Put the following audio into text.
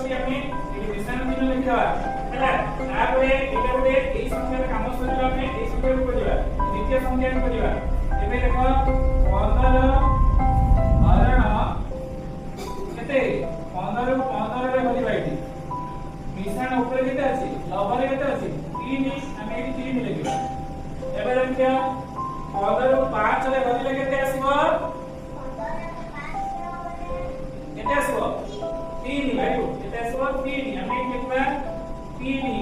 ଅଛି ଆମେ ଏଇ ମିଶାଣ ଚିହ୍ନ ଲେଖିବା ହେଲା ତାପରେ ଏଟା ଗୋଟେ ଏଇ ସଂଖ୍ୟାର କାମ ସରିଲା ଆମେ ଏଇ ସଂଖ୍ୟାକୁ କରିବା ଦ୍ବିତୀୟ ସଂଖ୍ୟାକୁ କରିବା ଏବେ ଦେଖ 15 ହରଣ କେତେ 15 ରୁ 15 ରେ କରିବା ଏଠି मिश्रण ऊपर केते अछि लवरे केते अछि 3 ଆମେ ଏଠି 3 ଲେଖିବା ଏବେ ଦେଖିବା 15 ରୁ 5 ରେ ବଦଲେ କେତେ ଆସିବ କେତେ ଆସିବ 3 ଭାଇ କେତେ ଆସିବ 3 ଆମେ ଏଠି ଲେଖିବା 3